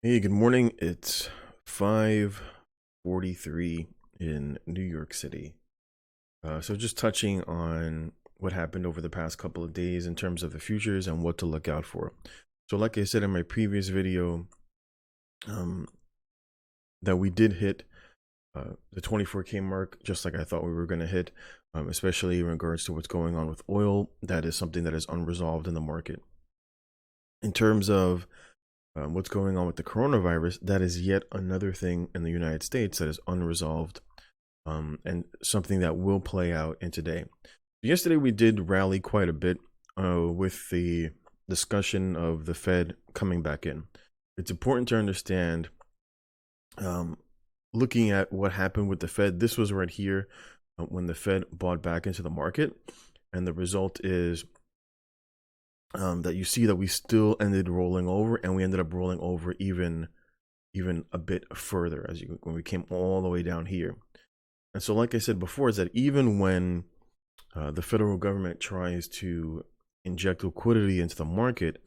Hey, good morning. It's 5:43 in New York City. So just touching on what happened over the past couple of days in terms of the futures and what to look out for. So like I said in my previous video, um, that we did hit the 24K mark, just like I thought we were going to hit, especially in regards to what's going on with oil. That is something that is unresolved in the market. In terms of what's going on with the coronavirus, that is yet another thing in the United States that is unresolved, and something that will play out in today. Yesterday, we did rally quite a bit with the discussion of the Fed coming back in. It's important to understand, um, looking at what happened with the Fed, this was right here when the Fed bought back into the market. And the result is that you see that we still ended rolling over, and we ended up rolling over even a bit further when we came all the way down here. And so like I said before, is that even when the federal government tries to inject liquidity into the market,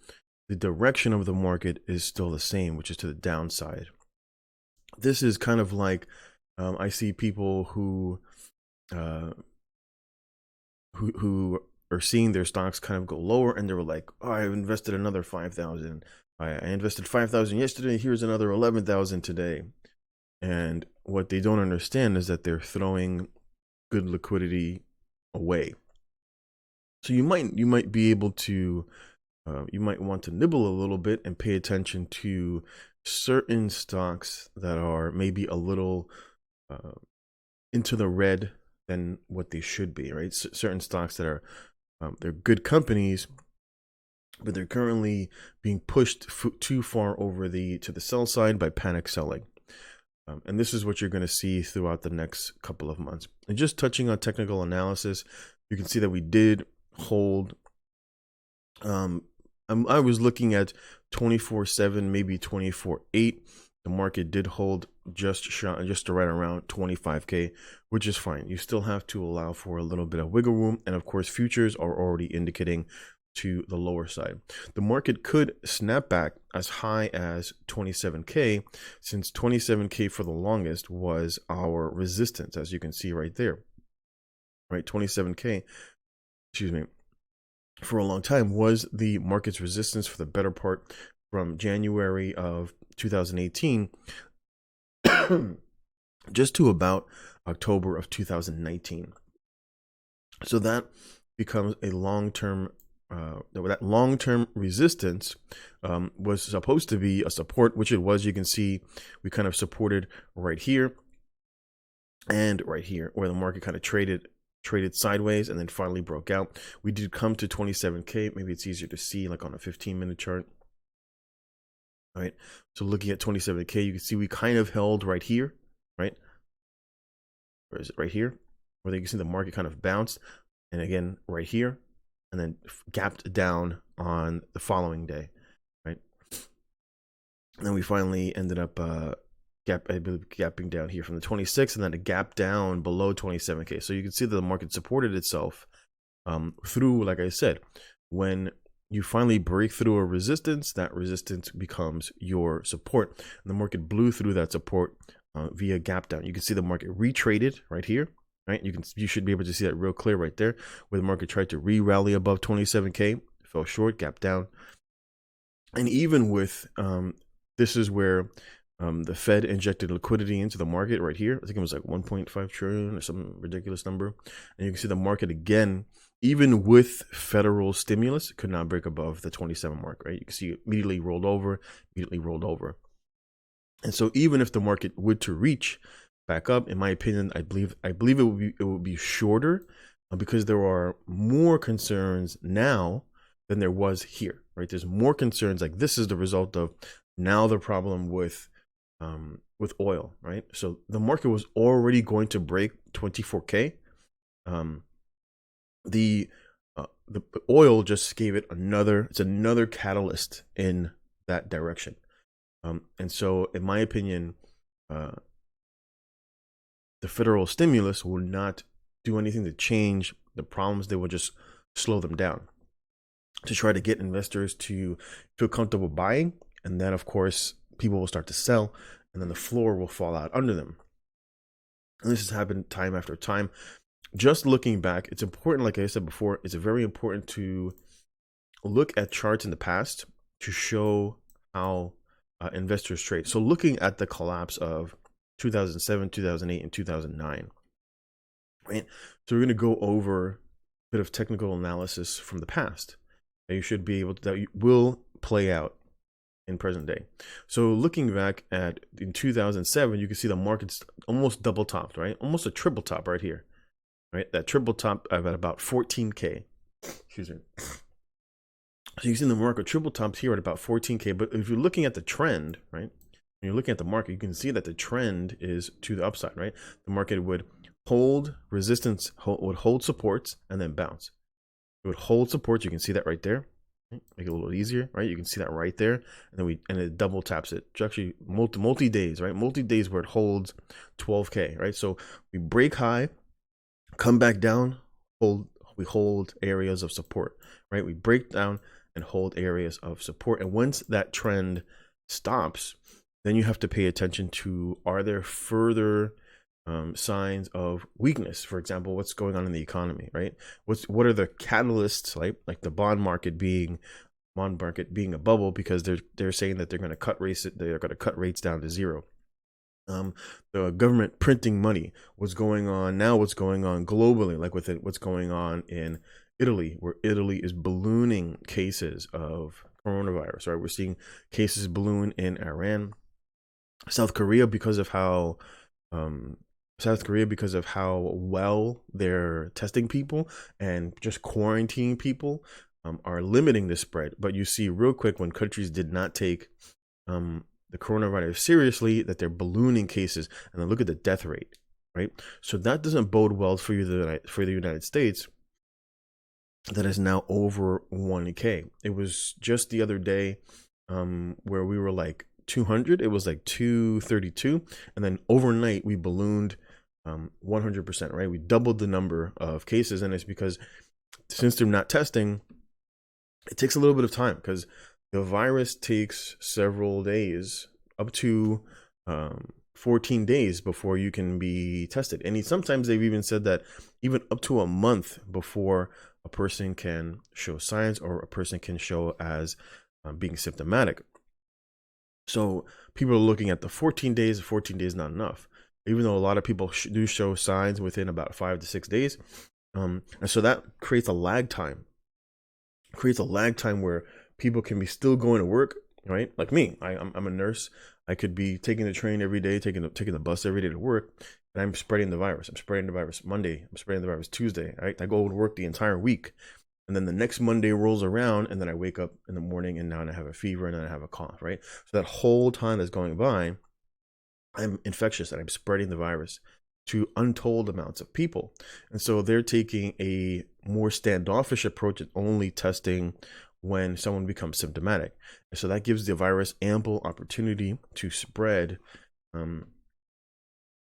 the direction of the market is still the same, which is to the downside. This is kind of like, I see people uh, who are seeing their stocks kind of go lower, and they were like, oh, I invested another 5,000. I invested 5,000 yesterday. Here's another 11,000 today. And what they don't understand is that they're throwing good liquidity away. So you might be able to, you might want to nibble a little bit and pay attention to certain stocks that are maybe a little into the red than what they should be, right? Certain stocks that are, they're good companies, but they're currently being pushed too far over to the sell side by panic selling. And this is what you're going to see throughout the next couple of months. And just touching on technical analysis, you can see that we did hold. I was looking at 24/7, maybe 24/8. The market did hold just right around 25K, which is fine. You still have to allow for a little bit of wiggle room. And of course, futures are already indicating to the lower side. The market could snap back as high as 27K, since 27K for the longest was our resistance, as you can see right there. Right, 27K, excuse me, for a long time was the market's resistance for the better part from January of 2018 just to about October of 2019. So that becomes a long-term, that long-term resistance was supposed to be a support, which it was. You can see we kind of supported right here and right here, where the market kind of traded sideways and then finally broke out. We did come to 27K. Maybe it's easier to see like on a 15-minute chart. All right, so looking at 27K, you can see we kind of held right here, right? Where is it? Right here, where you can see the market kind of bounced, and again right here, and then gapped down on the following day, right? And then we finally ended up gapping down here from the 26, and then a gap down below 27K. So you can see that the market supported itself through, like I said, when you finally break through a resistance, that resistance becomes your support. And the market blew through that support via gap down. You can see the market retraded right here, right? You should be able to see that real clear right there, where the market tried to re-rally above 27K, fell short, gap down. And even with, this is where the Fed injected liquidity into the market right here. I think it was like 1.5 trillion or some ridiculous number. And you can see the market again, even with federal stimulus, could not break above the 27 mark, right? You can see it immediately rolled over. And so even if the market would to reach back up, in my opinion, I believe it would be shorter, because there are more concerns now than there was here, right? There's more concerns. Like, this is the result of now the problem with oil, right? So the market was already going to break 24K. The oil just gave it another catalyst in that direction. And so in my opinion, the federal stimulus will not do anything to change the problems. They will just slow them down to try to get investors to feel comfortable buying. And then of course people will start to sell, and then the floor will fall out under them. And this has happened time after time. Just looking back, it's important, like I said before, it's very important to look at charts in the past to show how investors trade. So looking at the collapse of 2007, 2008, and 2009, right? So we're going to go over a bit of technical analysis from the past that you should be able to, that will play out in present day. So looking back at in 2007, you can see the market's almost double topped, right? Almost a triple top right here, right? That triple top at about 14K. Excuse me. So you see the market triple tops here at about 14K. But if you're looking at the trend, right? When you're looking at the market, you can see that the trend is to the upside, right? The market would hold resistance, would hold supports, and then bounce. It would hold supports. You can see that right there. Make it a little easier, right? You can see that right there, and then it double taps it. It's actually multi days, right? Multi days where it holds 12K, right? So we break high, come back down, we hold areas of support, right? We break down and hold areas of support, and once that trend stops, then you have to pay attention to, are there further signs of weakness? For example, what's going on in the economy, right? What are the catalysts, like the bond market being a bubble, because they're saying that they're going to cut rates down to zero. The government printing money, what's going on globally, like with what's going on in Italy, where Italy is ballooning cases of coronavirus, right? We're seeing cases balloon in Iran, South Korea, because of how well they're testing people and just quarantining people, are limiting the spread. But you see real quick, when countries did not take the coronavirus seriously, that they're ballooning cases, and then look at the death rate, right? So that doesn't bode well for the United States, that is now over 1K. It was just the other day where we were like 200, it was like 232, and then overnight we ballooned 100%, right? We doubled the number of cases, and it's because since they're not testing, it takes a little bit of time, because the virus takes several days, up to 14 days before you can be tested. And sometimes they've even said that even up to a month before a person can show signs, or a person can show as being symptomatic. So people are looking at the 14 days. 14 days not enough, even though a lot of people do show signs within about 5 to 6 days. And so that creates a lag time. Where people can be still going to work, right? Like me, I'm a nurse. I could be taking the train every day, taking the bus every day to work, and I'm spreading the virus. I'm spreading the virus Monday. I'm spreading the virus Tuesday. Right? I go to work the entire week, and then the next Monday rolls around, and then I wake up in the morning, and now I have a fever, and then I have a cough, right? So that whole time that's going by, I'm infectious, and I'm spreading the virus to untold amounts of people. And so they're taking a more standoffish approach at only testing when someone becomes symptomatic. And so that gives the virus ample opportunity to spread. And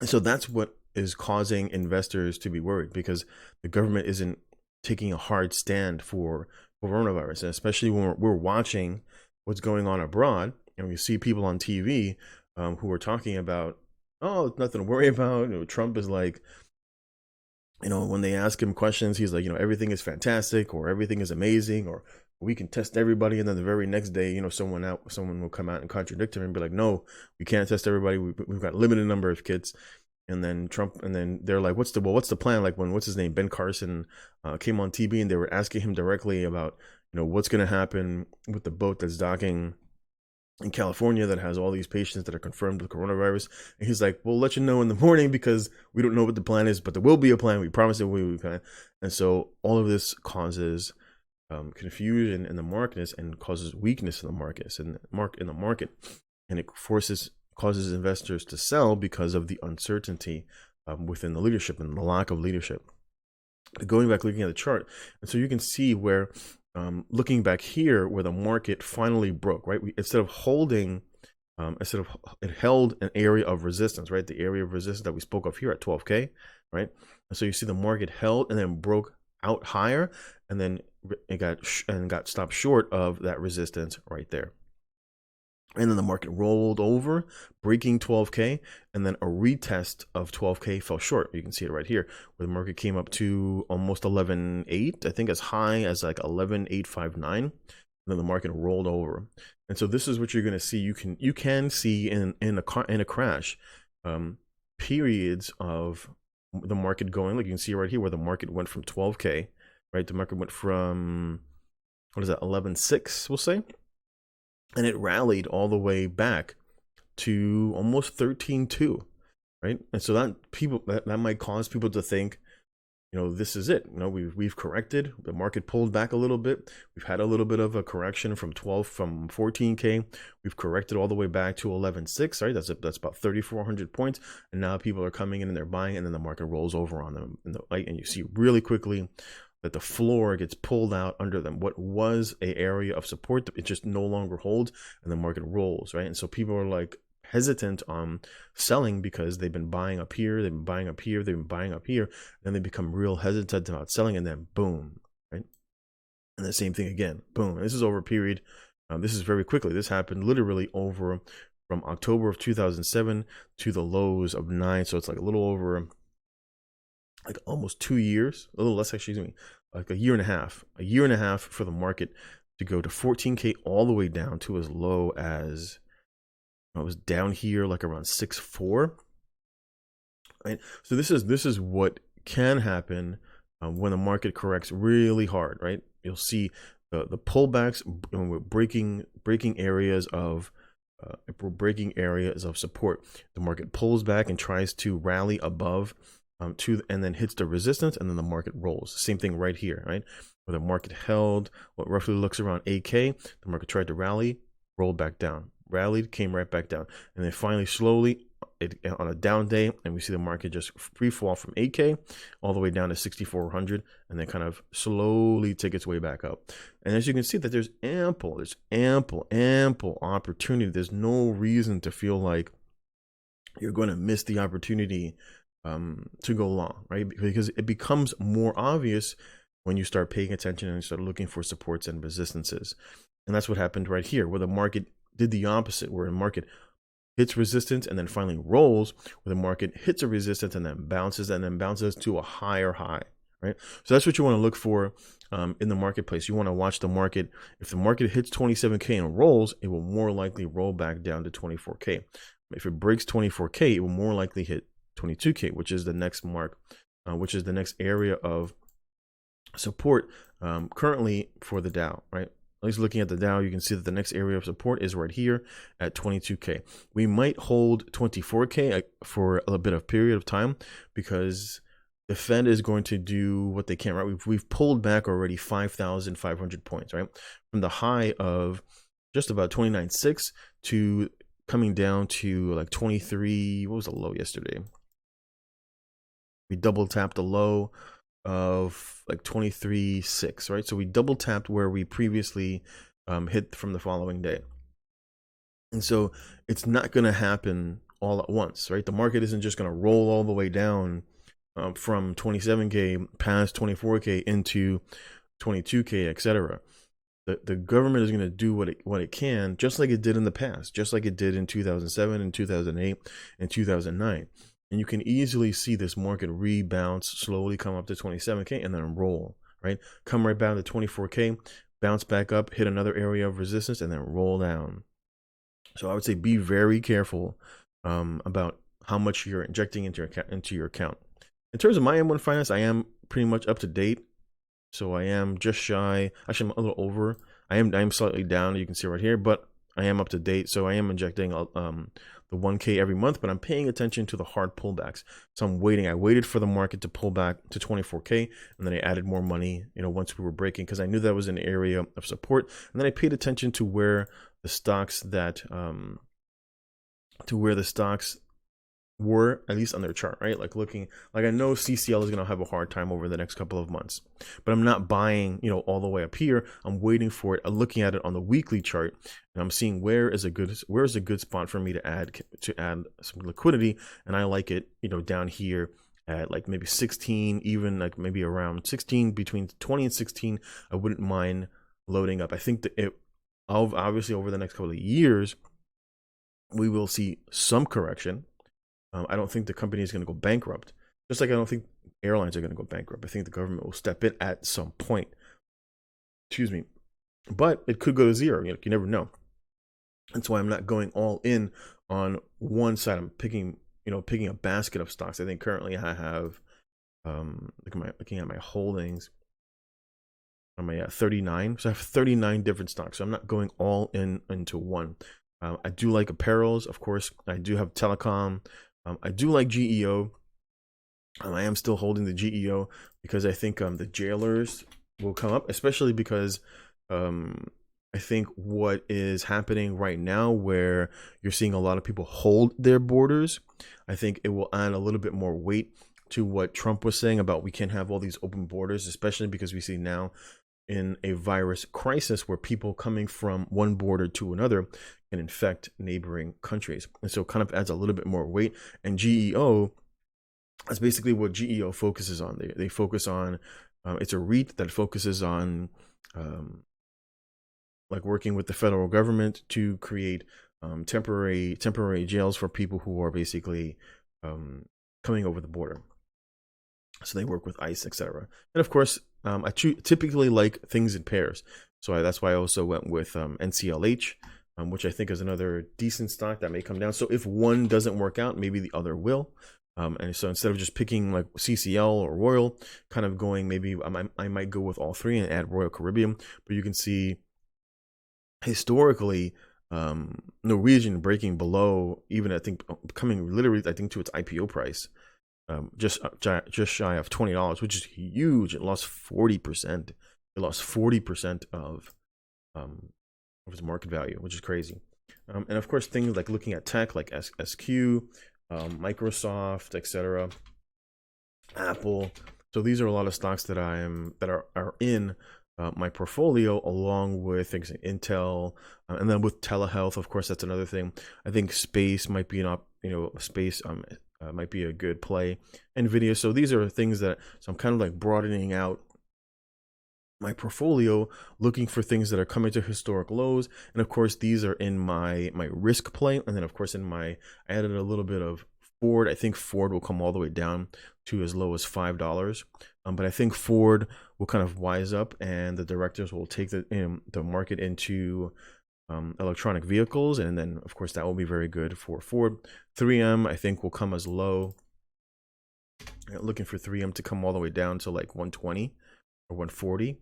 so that's what is causing investors to be worried, because the government isn't taking a hard stand for coronavirus. And especially when we're watching what's going on abroad, and we see people on TV who are talking about, oh, it's nothing to worry about. Trump is like, when they ask him questions, he's like, everything is fantastic, or everything is amazing, or we can test everybody. And then the very next day, someone will come out and contradict him and be like, no, we can't test everybody. We've got a limited number of kits. And then they're like, what's the plan? Like when, what's his name? Ben Carson came on TV, and they were asking him directly about, what's going to happen with the boat that's docking in California that has all these patients that are confirmed with coronavirus. And he's like, we'll let you know in the morning, because we don't know what the plan is, but there will be a plan. We promise there will be a plan. And so all of this causes confusion in the markets, and causes weakness in the markets, and and it causes investors to sell because of the uncertainty within the leadership and the lack of leadership. Going back, looking at the chart, and so you can see where, looking back here, where the market finally broke, right? It held an area of resistance, right? The area of resistance that we spoke of here at 12K, right? And so you see the market held and then broke out higher, and then it got stopped short of that resistance right there. And then the market rolled over, breaking 12K, and then a retest of 12K fell short. You can see it right here, where the market came up to almost 11.8, I think as high as like 11.859. And then the market rolled over. And so this is what you're going to see. You can see in a crash periods of the market going, like you can see right here, where the market went from 12K, right? The market went from, what is that, 11.6, we'll say, and it rallied all the way back to almost 13.2, right? And so that might cause people to think, this is it. We've corrected. The market pulled back a little bit. We've had a little bit of a correction from 14K. We've corrected all the way back to 11.6, right? That's about 3,400 points. And now people are coming in and they're buying, and then the market rolls over on them. And you see really quickly that the floor gets pulled out under them. What was an area of support, it just no longer holds, and the market rolls, right? And so people are like hesitant on selling because they've been buying up here, they've been buying up here, they've been buying up here, then they become real hesitant about selling, and then boom, right? And the same thing again, boom. And this is over a period. This is very quickly. This happened literally over from October of 2007 to the lows of 9. So it's like a little over, like almost 2 years, a little less actually, like a year and a half for the market to go to 14K all the way down to as low as, I was down here like around 6.4, right? So this is what can happen when the market corrects really hard, right? You'll see the pullbacks, breaking areas of support. The market pulls back and tries to rally above and then hits the resistance, and then the market rolls. Same thing right here, right? Where the market held what roughly looks around 8K, the market tried to rally, rolled back down, rallied, came right back down, and then finally slowly on a down day, and we see the market just free fall from 8K all the way down to 6,400, and then kind of slowly take its way back up. And as you can see, that there's ample opportunity. There's no reason to feel like you're going to miss the opportunity to go long, right? Because it becomes more obvious when you start paying attention and start looking for supports and resistances. And that's what happened right here, where the market did the opposite, where the market hits resistance and then finally rolls, where the market hits a resistance and then bounces to a higher high, right? So that's what you want to look for in the marketplace. You want to watch the market. If the market hits 27K and rolls, it will more likely roll back down to 24K. If it breaks 24K, it will more likely hit 22K, which is the next mark, which is the next area of support currently for the Dow, right? At least looking at the Dow, you can see that the next area of support is right here at 22K. We might hold 24K for a bit of period of time because the Fed is going to do what they can, right? We've pulled back already 5,500 points, right? From the high of just about 29.6 to coming down to like 23. What was the low yesterday? We double tapped the low of like 23.6, right? So we double tapped where we previously hit from the following day. And so it's not going to happen all at once, right? The market isn't just going to roll all the way down from 27K past 24K into 22K, etc. The government is going to do what it can, just like it did in the past, just like it did in 2007 and 2008 and 2009. And you can easily see this market rebound, slowly come up to 27K and then roll, right? Come right down to 24K, bounce back up, hit another area of resistance, and then roll down. So I would say be very careful about how much you're injecting into your account. In terms of my M1 Finance, I am pretty much up to date. So I am just shy. Actually, I'm a little over. I am slightly down. You can see right here, but I am up to date. So I am injecting the 1K every month, but I'm paying attention to the hard pullbacks. So I'm waiting. I waited for the market to pull back to 24K, and then I added more money, once we were breaking, because I knew that was an area of support. And then I paid attention to where the stocks were, at least on their chart, right? Like I know CCL is going to have a hard time over the next couple of months, but I'm not buying, all the way up here. I'm waiting for it. I'm looking at it on the weekly chart, and I'm seeing where is a good spot for me to add some liquidity. And I like it, down here at like maybe 16, even like maybe around 16, between 20 and 16. I wouldn't mind loading up. I think that obviously over the next couple of years, we will see some correction. I don't think the company is going to go bankrupt. Just like I don't think airlines are going to go bankrupt. I think the government will step in at some point. Excuse me. But it could go to zero. You never know. That's why I'm not going all in on one side. I'm picking a basket of stocks. I think currently I have, looking at my holdings, I'm at 39. So I have 39 different stocks. So I'm not going all in into one. I do like apparels, of course. I do have telecom. I do like GEO. I am still holding the GEO because I think the jailers will come up, especially because I think what is happening right now, where you're seeing a lot of people hold their borders, I think it will add a little bit more weight to what Trump was saying about we can't have all these open borders, especially because we see now in a virus crisis where people coming from one border to another can infect neighboring countries. And so it kind of adds a little bit more weight. And GEO, that's basically what GEO focuses on. They focus on, it's a REIT that focuses on like working with the federal government to create temporary jails for people who are basically coming over the border. So they work with ICE, etc. And of course, I typically like things in pairs. So that's why I also went with NCLH, which I think is another decent stock that may come down. So if one doesn't work out, maybe the other will. And so instead of just picking like CCL or Royal, kind of going, maybe I might go with all three and add Royal Caribbean. But you can see historically, Norwegian breaking below, even I think coming literally, I think, to its IPO price. Just shy of $20, which is huge. It lost 40%. It lost 40% of its market value, which is crazy. And of course, things like looking at tech, like SQ, Microsoft, etc., Apple. So these are a lot of stocks that are in my portfolio, along with things like Intel, and then with telehealth. Of course, that's another thing. I think space might be space. Might be a good play. NVIDIA. So these are things so I'm kind of like broadening out my portfolio, looking for things that are coming to historic lows. And of course, these are in my risk play. And then of course, I added a little bit of Ford. I think Ford will come all the way down to as low as $5. But I think Ford will kind of wise up, and the directors will take the market into electronic vehicles, and then of course that will be very good for Ford. 3M I think will come as low. Looking for 3M to come all the way down to like 120 or 140,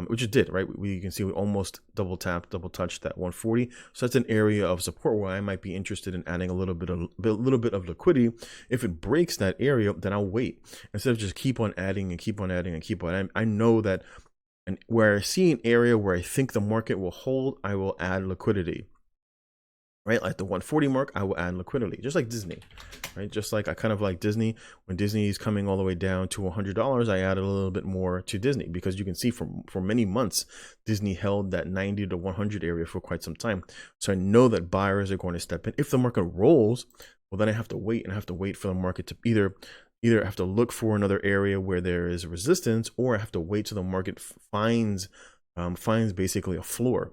which it did, right? You can see we almost double touched that 140. So that's an area of support where I might be interested in adding a little bit of liquidity. If it breaks that area, then I'll wait instead of just keep on adding and keep on adding and keep on adding. I know that. And where I see an area where I think the market will hold, I will add liquidity. Right, like the 140 mark, I will add liquidity, just like Disney. Right, just like I kind of like Disney. When Disney is coming all the way down to $100, I added a little bit more to Disney, because you can see for many months, Disney held that 90 to 100 area for quite some time. So I know that buyers are going to step in. If the market rolls, well, then I have to wait, and I have to wait for the market to either I have to look for another area where there is resistance, or I have to wait till the market finds basically a floor.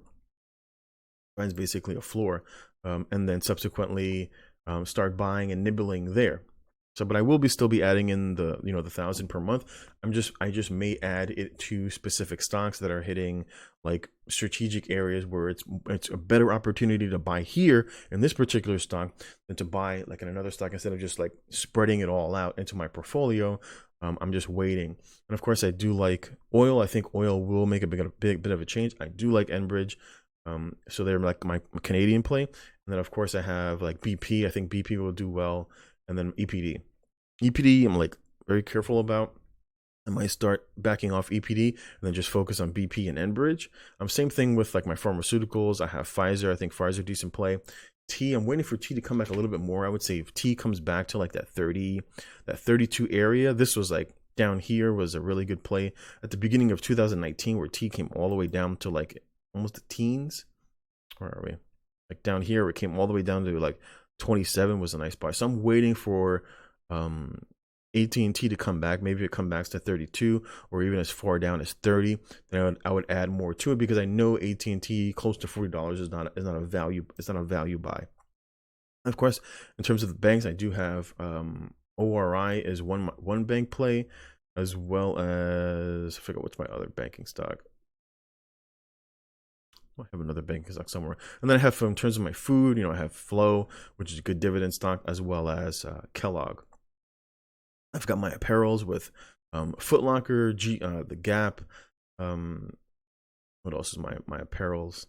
And then subsequently start buying and nibbling there. So, but I will still be adding in the 1,000 per month. I just may add it to specific stocks that are hitting like strategic areas where it's a better opportunity to buy here in this particular stock than to buy like in another stock, instead of just like spreading it all out into my portfolio. I'm just waiting. And of course, I do like oil. I think oil will make a big bit of a change. I do like Enbridge. So they're like my Canadian play. And then of course I have like BP. I think BP will do well. And then EPD I'm like very careful about. I might start backing off EPD and then just focus on BP and Enbridge. Same thing with like my pharmaceuticals. I have Pfizer. I think Pfizer decent play. T, I'm waiting for T to come back a little bit more. I would say if T comes back to like that 32 area, this was like down here was a really good play at the beginning of 2019, where T came all the way down to like almost the teens. Where are we? Like down here, it came all the way down to like 27 was a nice buy. So I'm waiting for AT&T to come back. Maybe it comes back to 32 or even as far down as 30. Then I would add more to it, because I know AT&T close to $40 is not a value. It's not a value buy. Of course, in terms of the banks, I do have ORI is one bank play, as well as I forget what's my other banking stock. I have another banking stock somewhere, and then I have, in terms of my food, I have Flow, which is a good dividend stock, as well as Kellogg. I've got my apparels with Foot Locker, the Gap. What else is my apparels?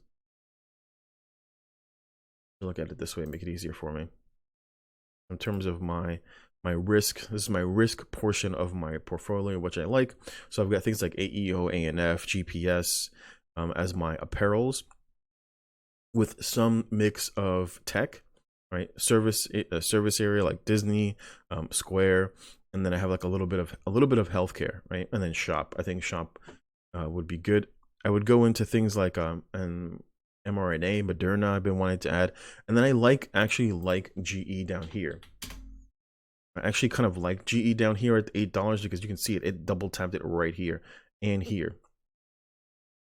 Look at it this way, make it easier for me. In terms of my risk, this is my risk portion of my portfolio, which I like. So I've got things like AEO, ANF, GPS as my apparels, with some mix of tech, right? Service area like Disney, Square, and then I have like a little bit of healthcare, right? And then shop. I think shop would be good. I would go into things like and mRNA, Moderna, I've been wanting to add. And then I actually like GE down here. I actually kind of like GE down here at $8 because you can see it double tapped it right here and here.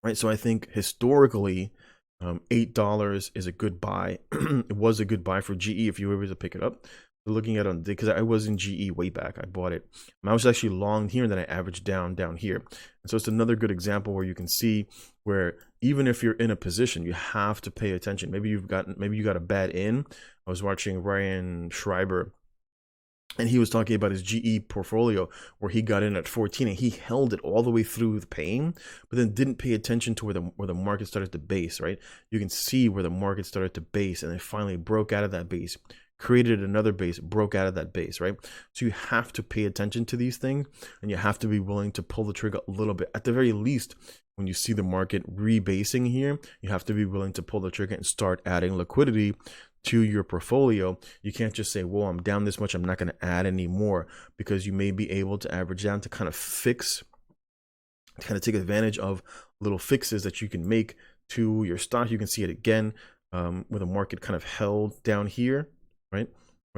Right, so I think historically, $8 is a good buy. It was a good buy for GE if you were able to pick it up. Looking at it, because I was in GE way back, I bought it. I was actually long here, and then I averaged down here. And so it's another good example where you can see where even if you're in a position, you have to pay attention. Maybe you got a bad in. I was watching Ryan Schreiber, and he was talking about his GE portfolio where he got in at 14 and he held it all the way through the pain, but then didn't pay attention to where the market started to base, right? You can see where the market started to base, and it finally broke out of that base, created another base, broke out of that base, right? So you have to pay attention to these things, and you have to be willing to pull the trigger a little bit. At the very least, when you see the market rebasing here, you have to be willing to pull the trigger and start adding liquidity to your portfolio. You can't just say, well, I'm down this much, I'm not going to add any more, because you may be able to average down to kind of take advantage of little fixes that you can make to your stock. You can see it again where the market kind of held down here, right?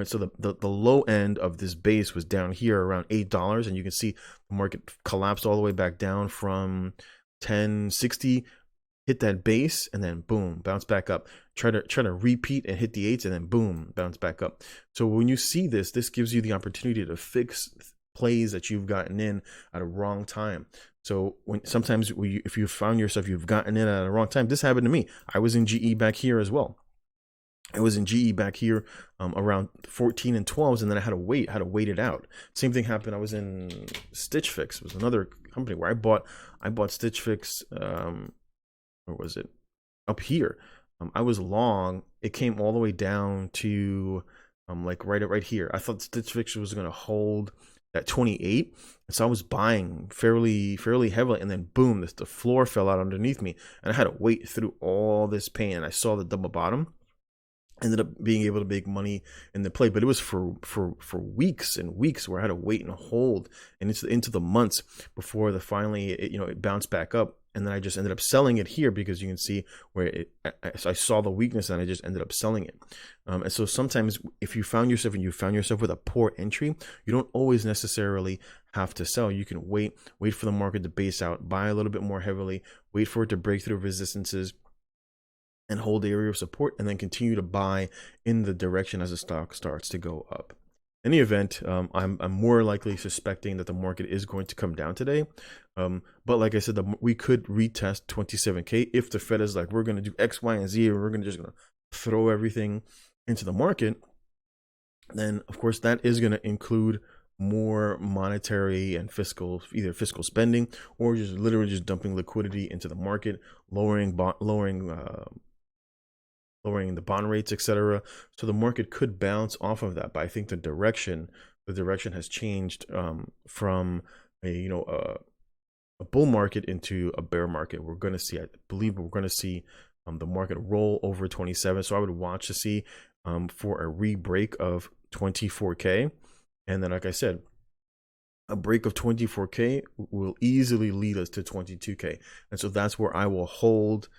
So the low end of this base was down here around $8, and you can see the market collapsed all the way back down from 1060, hit that base, and then boom, bounce back up. Try to repeat and hit the eights, and then boom, bounce back up. So when you see this gives you the opportunity to fix plays that you've gotten in at a wrong time. So if you found yourself you've gotten in at a wrong time, this happened to me. I was in GE back here as well. I was in GE back here around 14 and 12s, and then I had to wait it out. Same thing happened. I was in Stitch Fix. It was another company where I bought Stitch Fix. Where was it? Up here. I was long. It came all the way down to like right here. I thought Stitch Fix was going to hold at 28, and so I was buying fairly heavily, and then boom, the floor fell out underneath me, and I had to wait through all this pain, and I saw the double bottom. Ended up being able to make money in the play, but it was for weeks and weeks where I had to wait and hold, and into the months before it bounced back up. And then I just ended up selling it here, because you can see where I saw the weakness, and I just ended up selling it. And so sometimes if you found yourself with a poor entry, you don't always necessarily have to sell. You can wait for the market to base out, buy a little bit more heavily, wait for it to break through resistances and hold the area of support, and then continue to buy in the direction as the stock starts to go up. In the event, I'm more likely suspecting that the market is going to come down today. But like I said, we could retest 27K if the Fed is like, we're going to do X, Y, and Z, and we're going to throw everything into the market. Then, of course, that is going to include more monetary and either fiscal spending, or just literally just dumping liquidity into the market, lowering the bond rates, etc. So the market could bounce off of that. But I think the direction has changed from a bull market into a bear market. I believe we're going to see the market roll over 27. So I would watch to see for a re-break of 24K. And then, like I said, a break of 24K will easily lead us to 22K. And so that's where I will hold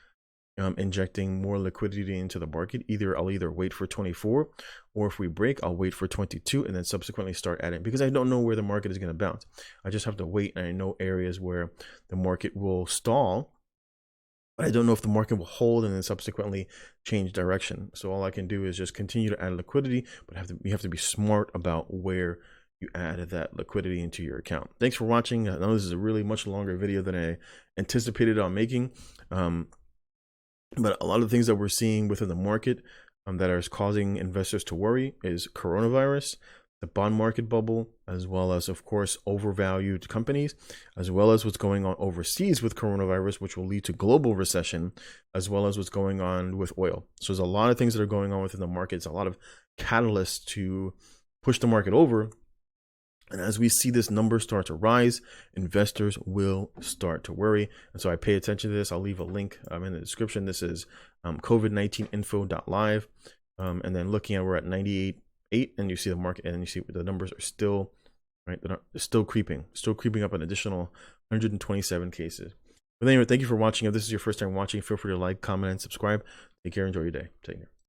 injecting more liquidity into the market. I'll either wait for 24, or if we break, I'll wait for 22 and then subsequently start adding, because I don't know where the market is going to bounce. I just have to wait, and I know areas where the market will stall but I don't know if the market will hold and then subsequently change direction. So all I can do is just continue to add liquidity, but you have to be smart about where you add that liquidity into your account. Thanks for watching. I know this is a really much longer video than I anticipated on making, but a lot of the things that we're seeing within the market that are causing investors to worry is coronavirus, the bond market bubble, as well as, of course, overvalued companies, as well as what's going on overseas with coronavirus, which will lead to global recession, as well as what's going on with oil. So there's a lot of things that are going on within the markets, a lot of catalysts to push the market over. And as we see this number start to rise, investors will start to worry. And so I pay attention to this. I'll leave a link in the description. This is COVID19info.live. And then looking at, we're at 98.8, and you see the market, and you see the numbers are still, right? They're still creeping up an additional 127 cases. But anyway, thank you for watching. If this is your first time watching, feel free to like, comment, and subscribe. Take care. Enjoy your day. Take care.